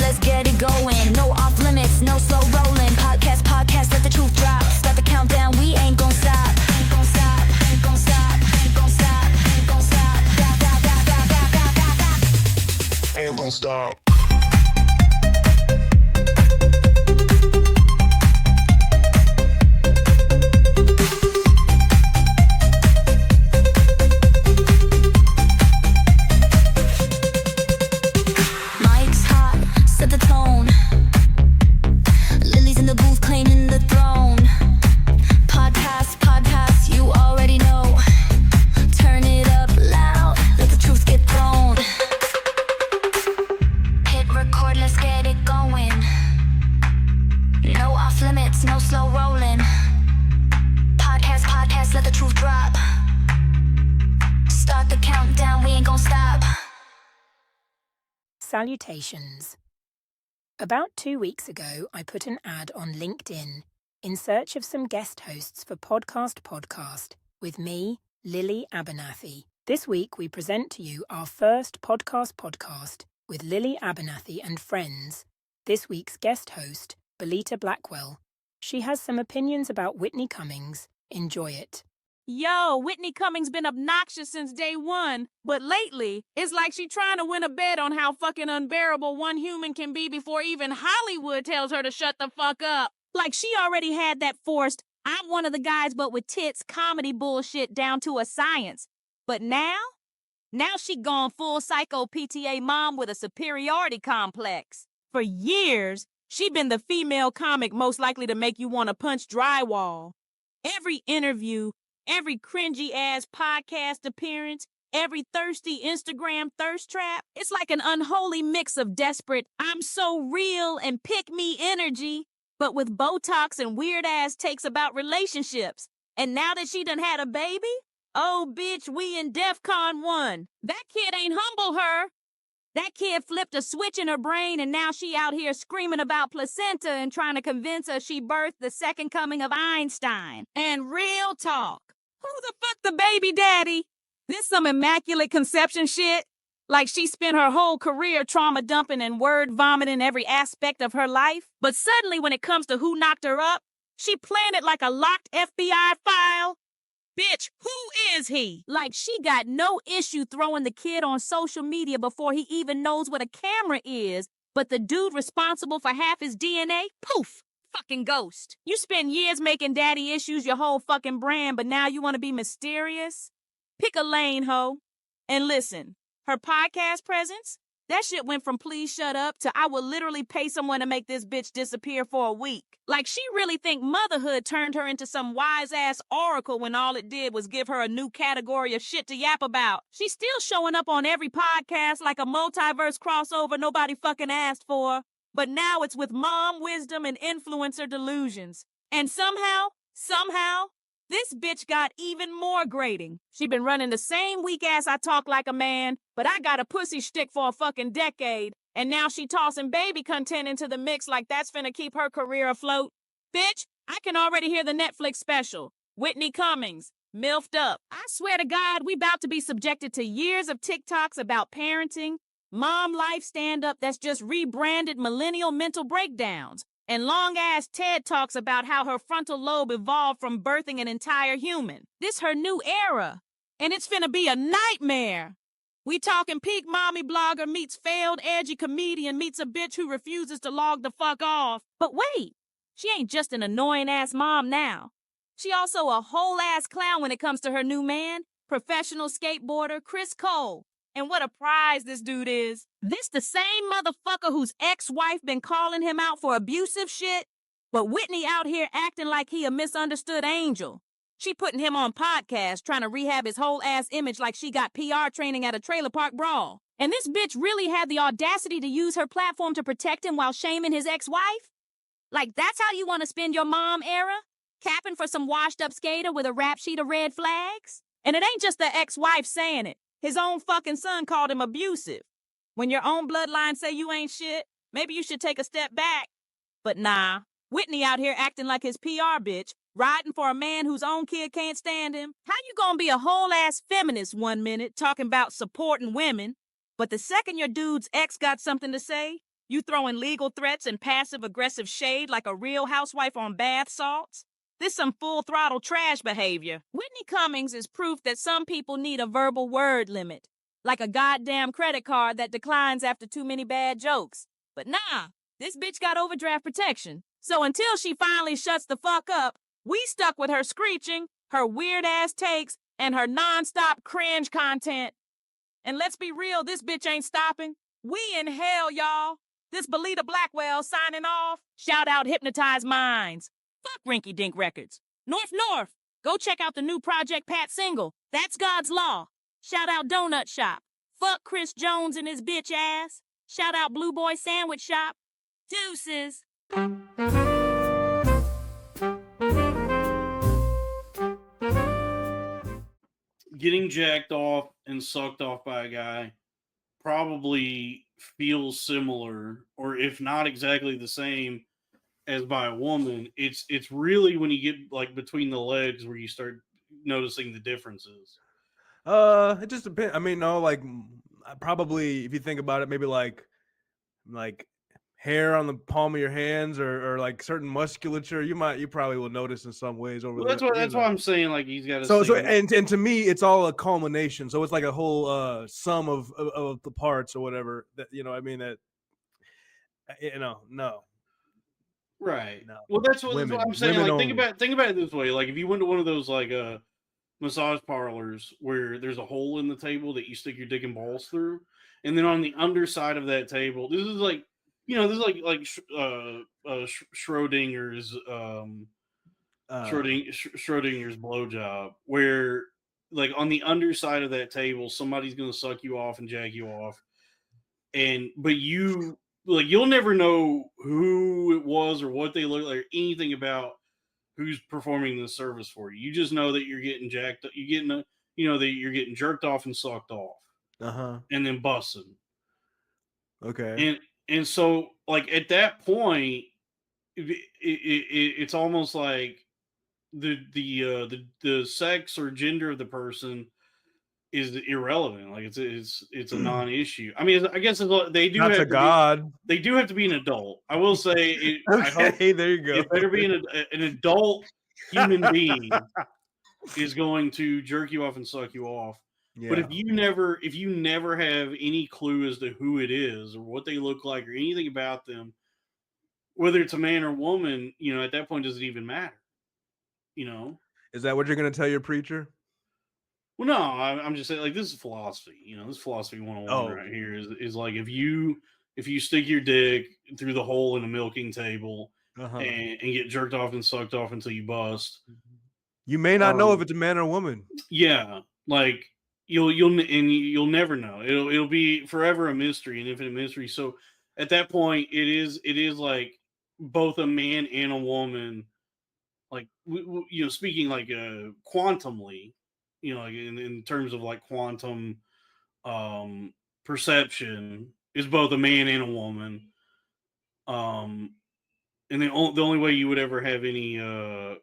let's get it going. No off limits, no slow rolling. Podcast, let the truth drop. Start the countdown, we ain't gon' stop. Ain't gon' stop, ain't gon' stop, ain't gon' stop, ain't gon' stop. Ain't gon' stop. Mike's hot, set the tone. Lily's in the booth claiming the throne. Podcast, you already know. Turn it up loud, let the truth get thrown. Hit record, let's get it going. No off limits, no slow rolling. Podcast, let the truth drop. Start the countdown, we ain't gon' stop. Salutations. About 2 weeks ago, I put an ad on LinkedIn in search of some guest hosts for podcast with me, Lily Abernathy. This week, we present to you our first podcast with Lily Abernathy and friends. This week's guest host, Belita Blackwell. She has some opinions about Whitney Cummings. Enjoy it. Yo, Whitney Cummings been obnoxious since day one, but lately, it's like she trying to win a bet on how fucking unbearable one human can be before even Hollywood tells her to shut the fuck up. Like she already had that forced, I'm one of the guys but with tits comedy bullshit down to a science. But now she gone full psycho PTA mom with a superiority complex. For years, she been the female comic most likely to make you want to punch drywall. Every interview, every cringy-ass podcast appearance, every thirsty Instagram thirst trap, it's like an unholy mix of desperate, I'm so real and pick-me energy, but with Botox and weird-ass takes about relationships. And now that she done had a baby, oh, bitch, we in DEFCON 1. That kid ain't humble her. That kid flipped a switch in her brain and now she out here screaming about placenta and trying to convince us she birthed the second coming of Einstein. And real talk. Who the fuck the baby daddy? This some immaculate conception shit? Like she spent her whole career trauma dumping and word vomiting every aspect of her life? But suddenly when it comes to who knocked her up, she planned it like a locked FBI file. Bitch, who is he? Like she got no issue throwing the kid on social media before he even knows what a camera is. But the dude responsible for half his DNA, poof, fucking ghost. You spend years making daddy issues your whole fucking brand, but now you want to be mysterious? Pick a lane, ho. And listen, her podcast presence, that shit went from please shut up to I will literally pay someone to make this bitch disappear for a week. Like she really think motherhood turned her into some wise-ass oracle when all it did was give her a new category of shit to yap about. She's still showing up on every podcast like a multiverse crossover nobody fucking asked for. But now it's with mom wisdom and influencer delusions. And somehow, this bitch got even more grating. She been running the same weak ass I talk like a man, but I got a pussy shtick for a fucking decade. And now she tossing baby content into the mix like that's finna keep her career afloat. Bitch, I can already hear the Netflix special. Whitney Cummings, milfed up. I swear to God, we about to be subjected to years of TikToks about parenting, mom life stand-up that's just rebranded millennial mental breakdowns, and long-ass TED Talks about how her frontal lobe evolved from birthing an entire human. This her new era, and it's finna be a nightmare. We talking peak mommy blogger meets failed edgy comedian meets a bitch who refuses to log the fuck off. But wait, she ain't just an annoying-ass mom now. She also a whole-ass clown when it comes to her new man, professional skateboarder Chris Cole. And what a prize this dude is. This the same motherfucker whose ex-wife been calling him out for abusive shit, but Whitney out here acting like he a misunderstood angel. She putting him on podcast, trying to rehab his whole ass image like she got PR training at a trailer park brawl. And this bitch really had the audacity to use her platform to protect him while shaming his ex-wife? Like that's how you want to spend your mom era? Capping for some washed up skater with a rap sheet of red flags? And it ain't just the ex-wife saying it. His own fucking son called him abusive. When your own bloodline say you ain't shit, maybe you should take a step back. But nah, Whitney out here acting like his PR bitch, riding for a man whose own kid can't stand him. How you gonna be a whole-ass feminist 1 minute talking about supporting women, but the second your dude's ex got something to say, You throwing legal threats and passive-aggressive shade like a real housewife on bath salts? This some full-throttle trash behavior. Whitney Cummings is proof that some people need a verbal word limit, like a goddamn credit card that declines after too many bad jokes. But nah, this bitch got overdraft protection. So until she finally shuts the fuck up, we stuck with her screeching, her weird-ass takes, and her non-stop cringe content. And let's be real, this bitch ain't stopping. We in hell, y'all. This Belita Blackwell signing off. Shout out Hypnotized Minds. Fuck Rinky Dink Records. North. Go check out the new Project Pat single. That's God's Law. Shout out Donut Shop. Fuck Chris Jones and his bitch ass. Shout out Blue Boy Sandwich Shop. Deuces. Getting jacked off and sucked off by a guy probably feels similar, or if not exactly the same, as by a woman. It's really when you get like between the legs where you start noticing the differences. It just depends. I mean, no, like probably if you think about it, maybe like hair on the palm of your hands or like certain musculature. You probably will notice in some ways over Well, there. that's why I'm saying like he's got to. So and to me, it's all a culmination. So it's like a whole sum of the parts or whatever. That I mean that no. Right. No. Well, that's what I'm saying. Women Like, think about it this way. Like, if you went to one of those like massage parlors where there's a hole in the table that you stick your dick and balls through, and then on the underside of that table, this is like Schrodinger's Schrodinger's blowjob, where like on the underside of that table, somebody's gonna suck you off and jack you off, but you'll never know who it was or what they look like or anything about who's performing the service for you. You just know that you're getting jacked up. That you're getting jerked off and sucked off. And then busted. Okay. And so like at that point, it's almost like the sex or gender of the person is irrelevant. Like it's a non-issue. I mean, I guess they do Not have to God. They do have to be an adult. I will say. Okay, there you go. It better be an adult human being is going to jerk you off and suck you off. Yeah. But if you never have any clue as to who it is or what they look like or anything about them, whether it's a man or woman, at that point, does it even matter? Is that what you're going to tell your preacher? Well, no, I'm just saying, like, this is philosophy. This is philosophy 101 right here. Is like if you stick your dick through the hole in a milking table and get jerked off and sucked off until you bust, you may not know if it's a man or woman. Yeah, like you'll never know. It'll be forever a mystery, an infinite mystery. So at that point, it is like both a man and a woman. Like speaking like quantumly. Like in terms of like quantum perception, is both a man and a woman. And the only way you would ever have any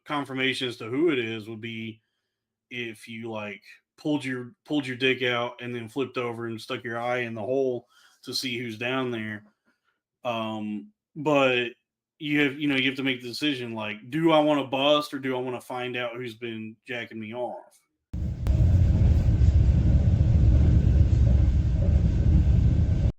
confirmation as to who it is would be if you like pulled your dick out and then flipped over and stuck your eye in the hole to see who's down there. But you have to make the decision, like, do I want to bust or do I want to find out who's been jacking me off?